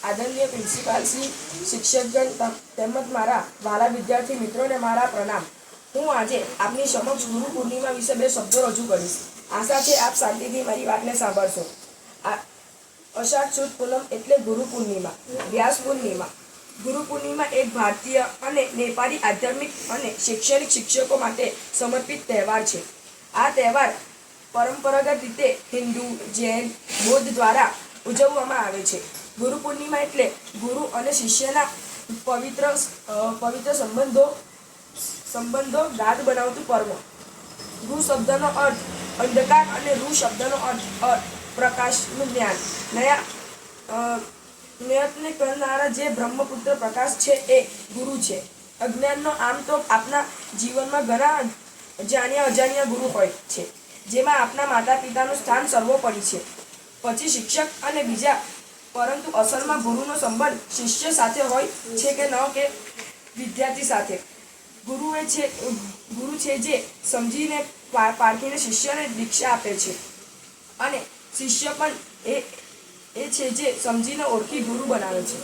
આદરણીય પ્રિન્સિપાલ શ્રી, શિક્ષકગણ તેમજ મારા વાલા વિદ્યાર્થી મિત્રોને મારા પ્રણામ। હું આજે આપની સમક્ષ ગુરુ પૂર્ણિમા વિશે 2 શબ્દો રજૂ કરીશ। આશા છે આપ શાંતિથી મારી વાતને સાંભળશો। અષાઢ સુદ પૂનમ એટલે ગુરુ પૂર્ણિમા, વ્યાસ પૂર્ણિમા। ગુરુ પૂર્ણિમા એક ભારતીય અને નેપાળી આધ્યાત્મિક અને શૈક્ષણિક શિક્ષકો માટે સમર્પિત તહેવાર છે। આ તહેવાર પરંપરાગત રીતે હિન્દુ, જૈન, બૌદ્ધ દ્વારા ઉજવવામાં આવે છે। ગુરુ પૂર્ણિમા એટલે ગુરુ અને શિષ્યના પવિત્ર સંબંધો ગાઢ બનાવતું પર્વ। ગુરુ શબ્દનો અર્થ અંધકાર અને રૂ શબ્દનો અર્થ પ્રકાશનું જ્ઞાન। નયનને કરનારા જે બ્રહ્મપુત્ર પ્રકાશ છે એ ગુરુ છે। અજ્ઞાનનો આમ તો આપના જીવનમાં ઘણા અજાણ્યા ગુરુ હોય છે, જેમાં આપના માતા પિતાનું સ્થાન સર્વોપરી છે, પછી શિક્ષક અને બીજા, પરંતુ અસલમાં ગુરુનો સંબંધ શિષ્ય સાથે હોય છે કે ન કે વિદ્યાર્થી સાથે। ગુરુ છે જે સમજીને પારખીને શિષ્યને દીક્ષા આપે છે, અને શિષ્ય પણ એ છે જે સમજીને ઓળખી ગુરુ બનાવે છે।